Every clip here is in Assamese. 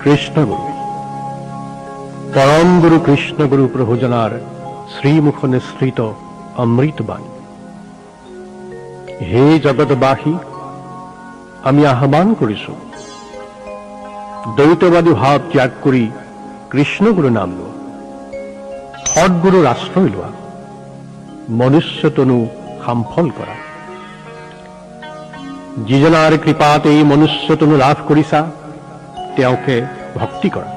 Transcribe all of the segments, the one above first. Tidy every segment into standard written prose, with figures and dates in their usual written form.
কৃষ্ণগুৰু পৰম গুৰু কৃষ্ণগুৰু প্ৰভুজনাৰ শ্ৰীমুখ নিঃসৃত অমৃতবাণী। হে জগতবাসী, আমি আহ্বান কৰিছো, দ্বৈতবাদী ভাৱ ত্যাগ কৰি কৃষ্ণগুৰু নাম লোৱা, সৎগুৰুৰ আশ্ৰয় লোৱা, মনুষ্যতনু সাম্ফল কৰা। যিজনাৰ কৃপাত এই মনুষ্যতনু লাভ কৰিছা, তেওঁকে ভক্তি কৰা।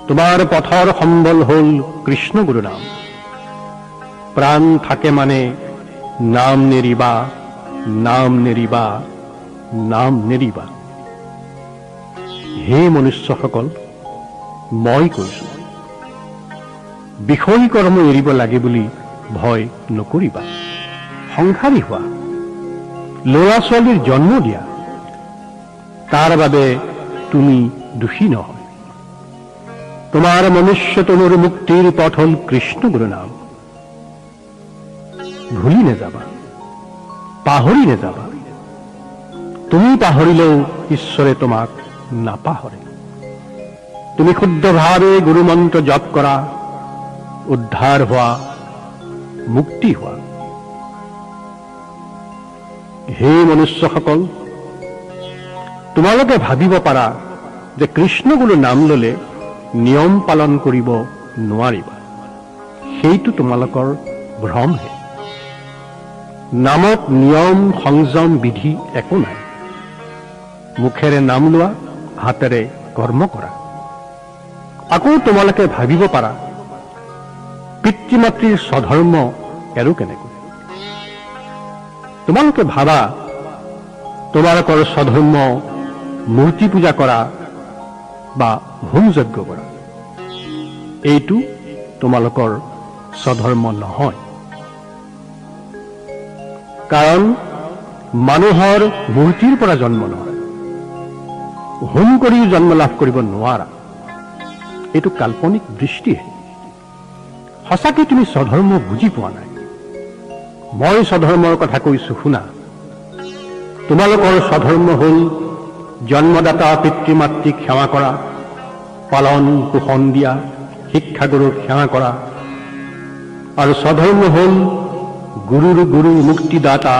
তোমাৰ পথৰ সম্বল হ'ল কৃষ্ণগুৰু নাম। প্ৰাণ থাকে মানে নাম নেৰিবা, নাম নেৰিবা, নাম নেৰিবা। হে মনুষ্যসকল, মই কৈছো, বিষয় কৰ্ম এৰিব লাগে বুলি ভয় নকৰিবা। সংসাৰী হোৱা, ল'ৰা ছোৱালীৰ জন্ম দিয়া, তাৰ বাবে তুমি দোষী নহয়। তোমাৰ মনুষ্যতনুৰ মুক্তিৰ পথ হ'ল কৃষ্ণগুৰু নাম। ভুলি নেযাবা, পাহৰি নেযাবা। তুমি পাহৰিলেও ঈশ্বৰে তোমাক নাপাহৰে। তুমি শুদ্ধভাৱে গুৰুমন্ত্ৰ জপ কৰা, উদ্ধাৰ হোৱা, মুক্তি হোৱা। হে মনুষ্যসকল, তোমালোকে ভাবিব পাৰা যে কৃষ্ণগুৰু নাম ললে নিয়ম পালন কৰিব নোৱাৰিবা। সেইটো তোমালোকৰ ভ্ৰমহে। নামত নিয়ম সংযম বিধি একো নাই। মুখেৰে নাম লোৱা, হাতেৰে কৰ্ম কৰা। আকৌ তোমালোকে ভাবিব পাৰা, পিতৃ মাতৃৰ স্বধৰ্ম এৰো কেনেকৈ? তোমালোকে ভাবা, তোমালোকৰ স্বধৰ্ম মূৰ্তি পূজা কৰা বা হোম যজ্ঞ কৰা। এইটো তোমালোকৰ স্বধৰ্ম নহয়। কাৰণ মানুহৰ মূৰ্তিৰ পৰা জন্ম নহয়, হোম কৰিও জন্ম লাভ কৰিব নোৱাৰা। এইটো কাল্পনিক দৃষ্টিহে। সঁচাকৈ তুমি স্বধৰ্ম বুজি পোৱা নাই। মই স্বধৰ্মৰ কথা কৈছো, শুনা। তোমালোকৰ স্বধৰ্ম হ'ল জন্মদাতা পিতৃ মাতৃক সেৱা কৰা, পালন পোষণ দিয়া, শিক্ষাগুৰুক সেৱা কৰা। আৰু স্বধৰ্ম হ'ল গুৰুৰ গুৰু মুক্তিদাতা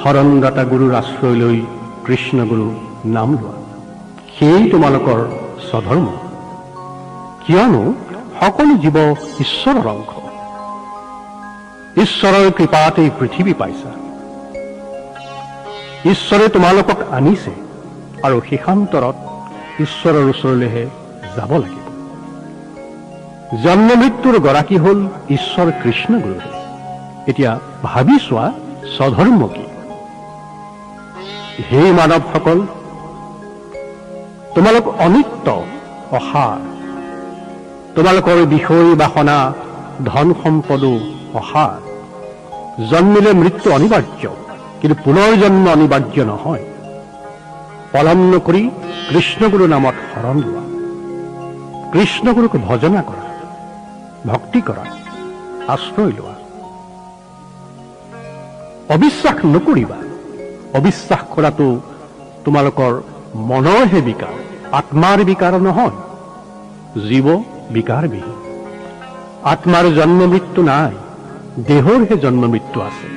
শৰণদাতা গুৰুৰ আশ্ৰয় লৈ কৃষ্ণগুৰু নাম লোৱা। সেয়ে তোমালোকৰ স্বধৰ্ম। কিয়নো সকলো জীৱ ঈশ্বৰৰ অংশ। ঈশ্বৰৰ কৃপাত এই পৃথিৱী পাইছা। ঈশ্বৰে তোমালোকক আনিছে আৰু শেষান্তৰত ঈশ্বৰৰ ওচৰলৈহে যাব লাগিব। জন্ম মৃত্যুৰ গৰাকী হ'ল ঈশ্বৰ কৃষ্ণগুৰুহে। এতিয়া ভাবি চোৱা, স্বধৰ্ম কি? হে মানৱসকল, তোমালোক অনিত্য, অসাৰ। তোমালোকৰ বিষয় বাসনা, ধন সম্পদো অসাৰ। জন্মিলে মৃত্যু অনিবাৰ্য, কিন্তু পুনৰ জন্ম অনিবাৰ্য নহয়। পলম নকৰি কৃষ্ণগুৰু নামত শৰণ লোৱা। কৃষ্ণগুৰুক ভজনা কৰা, ভক্তি কৰা, আশ্ৰয় লোৱা। অবিশ্বাস নকৰিবা। অবিশ্বাস কৰাটো তোমালোকৰ মনৰহে বিকাৰ, আত্মাৰ বিকাৰ নহয়। জীৱ বিকাৰবিহীন। আত্মাৰ জন্ম মৃত্যু নাই, দেহৰহে জন্ম মৃত্যু আছে।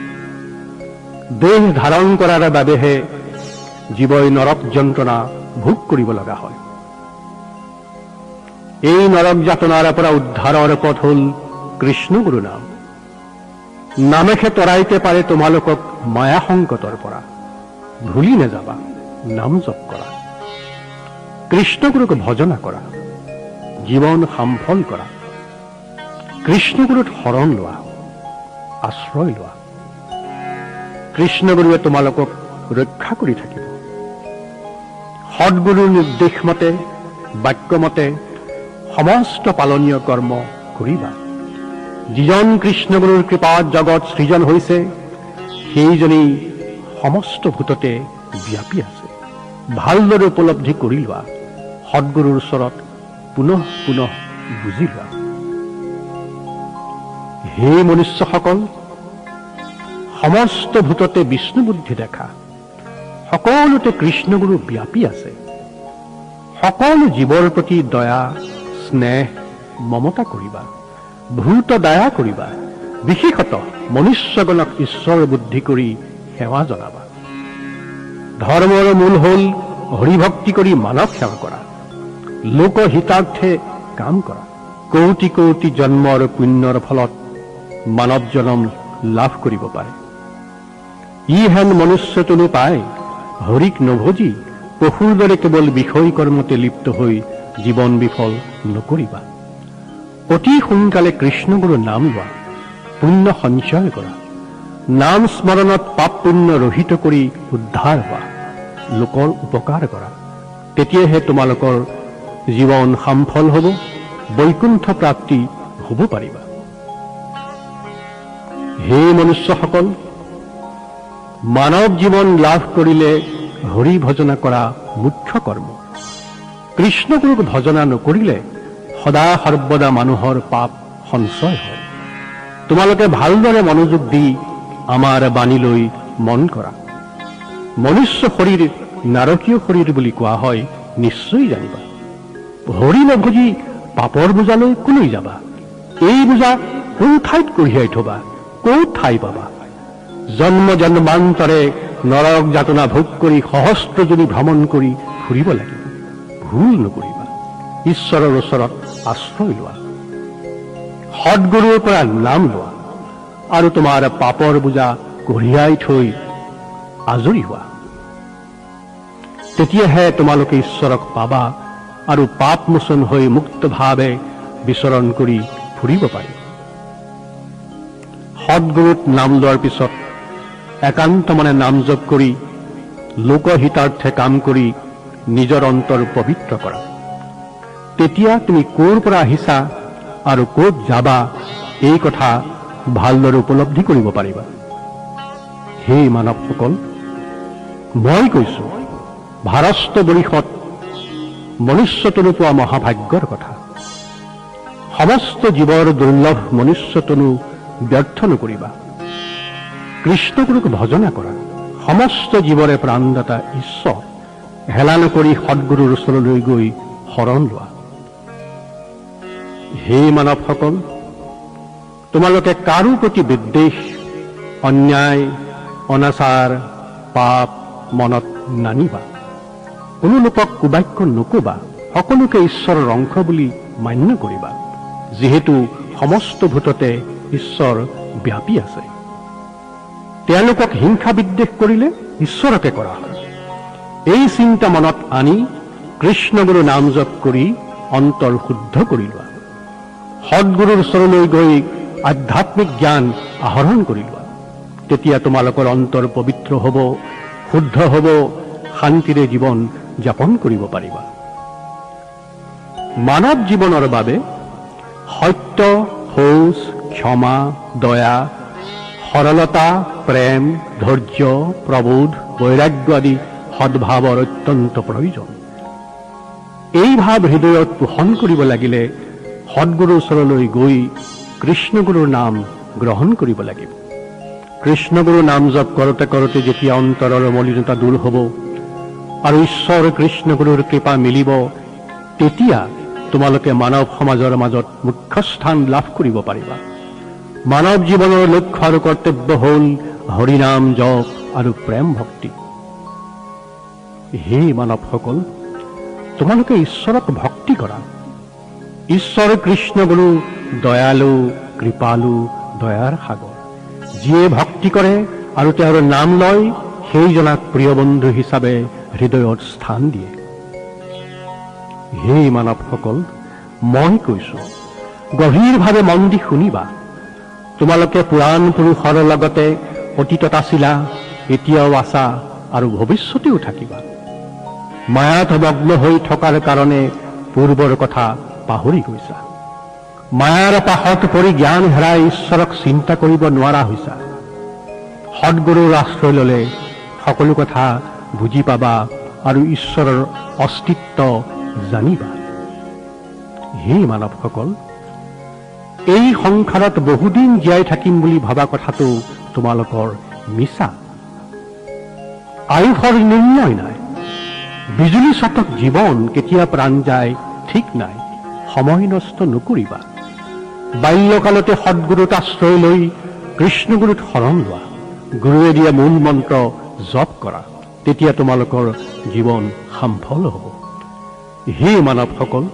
দেহ ধাৰণ কৰাৰ বাবেহে জীৱই নৰক যন্ত্ৰণা ভোগ কৰিব লগা হয়। এই নৰক যাতনাৰ পৰা উদ্ধাৰৰ পথ হ'ল কৃষ্ণগুৰু নাম। নামেহে তৰাইতে পাৰে তোমালোকক মায়া সংকটৰ পৰা। ভুলি নেযাবা, নাম জপ কৰা, কৃষ্ণগুৰুক ভজনা কৰা, জীৱন সাম্ফল কৰা। কৃষ্ণগুৰুত শৰণ লোৱা, আশ্ৰয় লোৱা। কৃষ্ণগুৰুৱে তোমালোকক ৰক্ষা কৰি থাকিব। সৎগুৰুৰ নিৰ্দেশ মতে, বাক্যমতে সমস্ত পালনীয় কৰ্ম কৰিবা। যিজন কৃষ্ণগুৰুৰ কৃপাত জগত সৃজন হৈছে, সেইজনেই সমস্ত ভূততে ব্যাপী আছে। ভালদৰে উপলব্ধি কৰি লোৱা। সৎগুৰুৰ ওচৰত পুনঃ পুনঃ বুজি লোৱা। হে মনুষ্যসকল, সমস্ত ভূততে বিষ্ণু বুদ্ধি দেখা। সকলোতে কৃষ্ণগুৰু ব্যাপী আছে। সকলো জীৱৰ প্ৰতি দয়া স্নেহ মমতা কৰিবা, ভূত দয়া কৰিবা, বিশেষতঃ মনুষ্যগণক ঈশ্বৰ বুদ্ধি কৰি সেৱা জনাবা। ধৰ্মৰ মূল হ'ল হৰিভক্তি কৰি মানৱ সেৱা কৰা, লোকহিতাৰ্থে কাম কৰা। কোটি কোটি জন্মৰ পুণ্যৰ ফলত মানৱ জনম লাভ কৰিব পাৰে। ই হেন মনুষ্যতনো পায় হৰিক নভজি পশুৰ দৰে কেৱল বিষয় কৰ্মতে লিপ্ত হৈ জীৱন বিফল নকৰিবা। অতি সোনকালে কৃষ্ণগুৰুৰ নাম লোৱা, পুণ্য সঞ্চয় কৰা, নাম স্মৰণত পাপ পুণ্য ৰহিত কৰি উদ্ধাৰ হোৱা, লোকৰ উপকাৰ কৰা। তেতিয়াহে তোমালোকৰ জীৱন সামফল হ'ব, বৈকুণ্ঠ প্ৰাপ্তি হ'ব পাৰিবা। হে মনুষ্যসকল, মানৱ জীৱন লাভ কৰিলে হৰি ভজনা কৰা মুখ্য কৰ্ম। কৃষ্ণগুৰুক ভজনা নকৰিলে সদা সৰ্বদা মানুহৰ পাপ সঞ্চয় হয়। তোমালোকে ভালদৰে মনোযোগ দি আমাৰ বাণীলৈ মন কৰা। মনুষ্য শৰীৰ নাৰকীয় শৰীৰ বুলি কোৱা হয়, নিশ্চয় জানিবা। হৰি নভজি পাপৰ বোজালৈ কলৈ যাবা? এই বোজা কোন ঠাইত কঢ়িয়াই থবা? ক'ত ঠাই পাবা? জন্ম জন্মান্তৰে নৰক যাতনা ভোগ কৰি সহস্ৰজনী ভ্ৰমণ কৰি ফুৰিব লাগিব। ভুল নকৰিবা। ঈশ্বৰৰ ওচৰত আশ্ৰয় লোৱা, সৎগুৰুৰ পৰা নাম লোৱা আৰু তোমাৰ পাপৰ বোজা কঢ়িয়াই থৈ আজৰি হোৱা। তেতিয়াহে তোমালোকে ঈশ্বৰক পাবা আৰু পাপ মোচন হৈ মুক্তভাৱে বিচৰণ কৰি ফুৰিব পাৰি। সৎগুৰুত নাম লোৱাৰ পিছত একান্ত মনে নাম জপ কৰি লোকহিতাৰ্থে কাম কৰি নিজৰ অন্তৰ পবিত্ৰ কৰা। তেতিয়া তুমি ক'ৰ পৰা আহিছা আৰু ক'ত যাবা এই কথা ভালদৰে উপলব্ধি কৰিব পাৰিবা। হে মানৱসকল, মই কৈছো ভাৰস্ত বৰিষত মনুষ্যতনু পোৱা মহাভাগ্যৰ কথা। সমস্ত জীৱৰ দুৰ্লভ মনুষ্যতনু ব্যৰ্থ নকৰিবা। কৃষ্ণগুৰুক ভজনা কৰা। সমস্ত জীৱৰে প্ৰাণদাতা ঈশ্বৰ। হেলা নকৰি সৎগুৰুৰ ওচৰলৈ গৈ শৰণ লোৱা। হে মানৱসকল, তোমালোকে কাৰো প্ৰতি বিদ্বেষ, অন্যায়, অনাচাৰ, পাপ মনত নানিবা। কোনো লোকক কুবাক্য নকবা। সকলোকে ঈশ্বৰৰ অংশ বুলি মান্য কৰিবা, যিহেতু সমস্ত ভূততে ঈশ্বৰ ব্যাপী আছে। তেওঁলোকক হিংসা বিদ্বেষ কৰিলে ঈশ্বৰকে কৰা হয়। এই চিন্তা মনত আনি কৃষ্ণগুৰু নাম জপ কৰি অন্তৰ শুদ্ধ কৰি লোৱা। সৎগুৰুৰ ওচৰলৈ গৈ আধ্যাত্মিক জ্ঞান আহৰণ কৰি লোৱা। তেতিয়া তোমালোকৰ অন্তৰ পবিত্ৰ হ'ব, শুদ্ধ হ'ব, শান্তিৰে জীৱন যাপন কৰিব পাৰিবা। মানৱ জীৱনৰ বাবে সত্য, শৌচ, ক্ষমা, দয়া, সৰলতা, প্ৰেম, ধৈৰ্য, প্ৰবোধ, বৈৰাগ্য আদি সদ্ভাৱৰ অত্যন্ত প্ৰয়োজন। এই ভাৱ হৃদয়ত পোষণ কৰিব লাগিলে সৎগুৰুৰ ওচৰলৈ গৈ কৃষ্ণগুৰুৰ নাম গ্ৰহণ কৰিব লাগিব। কৃষ্ণগুৰুৰ নাম জপ কৰোঁতে কৰোঁতে যেতিয়া অন্তৰৰ মলিনতা দূৰ হ'ব আৰু ঈশ্বৰ কৃষ্ণগুৰুৰ কৃপা মিলিব, তেতিয়া তোমালোকে মানৱ সমাজৰ মাজত মুখ্য স্থান লাভ কৰিব পাৰিবা। মানৱ জীৱনৰ লক্ষ্য আৰু কৰ্তব্য হ'ল হৰিনাম জপ আৰু প্ৰেম ভক্তি। হে মানৱসকল, তোমালোকে ঈশ্বৰক ভক্তি কৰা। ঈশ্বৰ কৃষ্ণগুৰু দয়ালু, কৃপালু, দয়াৰ সাগৰ। যিয়ে ভক্তি কৰে আৰু তেওঁৰ নাম লয়, সেইজনাক প্ৰিয় বন্ধু হিচাপে হৃদয়ত স্থান দিয়ে। হে মানৱসকল, মই কৈছো গভীৰভাৱে মন দি শুনিবা। তোমালোকে পুৰাণ পুৰুষৰ লগতে অতীতত আছিলা, এতিয়াও আছা আৰু ভৱিষ্যতেও থাকিবা। মায়াত মগ্ন হৈ থকাৰ কাৰণে পূৰ্বৰ কথা পাহৰি গৈছা। মায়াৰ পাশত পৰি জ্ঞান হেৰাই ঈশ্বৰক চিন্তা কৰিব নোৱাৰা হৈছা। সৎগুৰুৰ আশ্ৰয় ললে সকলো কথা বুজি পাবা আৰু ঈশ্বৰৰ অস্তিত্ব জানিবা। হে মানৱসকল, এই সংসাৰত বহুদিন জীয়াই থাকিম বুলি ভবা কথাটো তোমালোকৰ মিছা। আয়ুসৰ নিৰ্ণয় নাই। বিজুলী চাতক জীৱন কেতিয়া প্ৰাণ যায় ঠিক নাই, সময় নষ্ট নকৰিবা। বাল্যকালতে সৎগুৰুত আশ্ৰয় লৈ কৃষ্ণগুৰুত শৰণ লোৱা, গুৰুৱে দিয়া মূল মন্ত্ৰ জপ কৰা, তেতিয়া তোমালোকৰ জীৱন সফল হ'ব। হে মানৱসকল,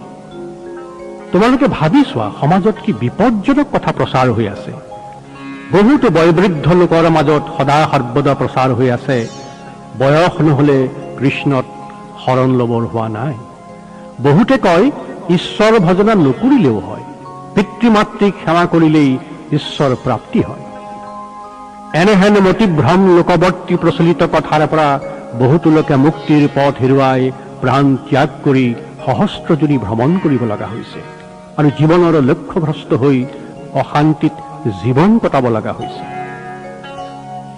তোমালোকে ভাবি চোৱা সমাজত কি বিপদজনক কথা প্ৰচাৰ হৈ আছে। বহুতো বয়োবৃদ্ধ লোকৰ মাজত সদা সৰ্বদা প্ৰচাৰ হৈ আছে, বয়স নহলে কৃষ্ণত শৰণ ল'বৰ হোৱা নাই। বহুতে কয় ঈশ্বৰ ভজনা নকৰিলেও হয়, পিতৃ মাতৃক সেৱা কৰিলেই ঈশ্বৰ প্ৰাপ্তি হয়। এনেহেন মতিভ্ৰম লোকবৰ্তী প্ৰচলিত কথাৰ পৰা বহুতো লোকে মুক্তিৰ পথ হেৰুৱাই প্ৰাণ ত্যাগ কৰি সহস্ৰজনী ভ্ৰমণ কৰিব লগা হৈছে আৰু জীৱনৰ লক্ষ্যভ্ৰষ্ট হৈ অশান্তিত জীৱন কটাব লগা হৈছে।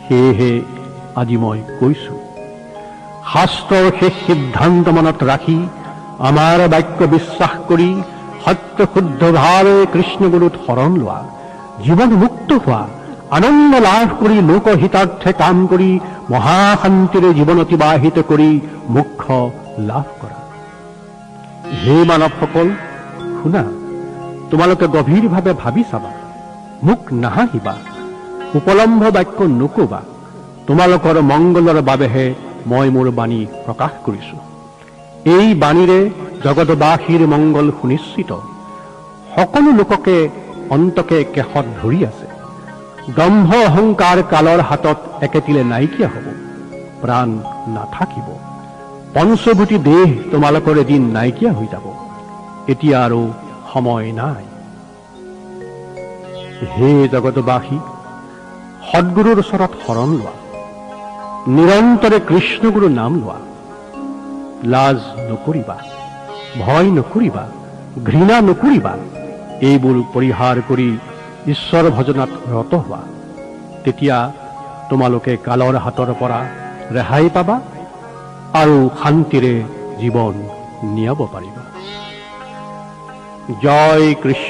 সেয়েহে আজি মই কৈছো, শাস্ত্ৰৰ শেষ সিদ্ধান্ত মনত ৰাখি আমাৰ বাক্য বিশ্বাস কৰি সত্য শুদ্ধভাৱে কৃষ্ণগুৰুত শৰণ লোৱা, জীৱন মুক্ত হোৱা, আনন্দ লাভ কৰি লোকহিতাৰ্থে কাম কৰি মহাশান্তিৰে জীৱন অতিবাহিত কৰি মোক্ষ লাভ কৰা। হে মানৱসকল, শুনা, তোমালোকে গভীৰভাৱে ভাবি চাবা, মোক নাহাঁহিবা, উপলম্ভ বাক্য নকবা। তোমালোকৰ মংগলৰ বাবেহে মই মোৰ বাণী প্ৰকাশ কৰিছো। এই বাণীৰে জগতবাসীৰ মংগল সুনিশ্চিত। সকলো লোককে অন্তকে কেশত ধৰি আছে। দম্ভ অহংকাৰ কালৰ হাতত একেটিলে নাইকিয়া হ'ব, প্ৰাণ নাথাকিব। পঞ্চভূতি দেহ তোমালোকৰ এদিন নাইকিয়া হৈ যাব। এতিয়া আৰু সময় নাই। হে জগতবাসী, সদ্গুৰুৰ ওচৰত শৰণ লোৱা, নিৰন্তৰে কৃষ্ণগুৰুৰ নাম লোৱা। লাজ নকৰিবা, ভয় নকৰিবা, ঘৃণা নকৰিবা। এইবোৰ পৰিহাৰ কৰি ঈশ্বৰ ভজনাত ৰত হোৱা। তেতিয়া তোমালোকে কালৰ হাতৰ পৰা ৰেহাই পাবা আৰু শান্তিৰে জীৱন নিয়াব পাৰিবা। জয় কৃষ্ণ।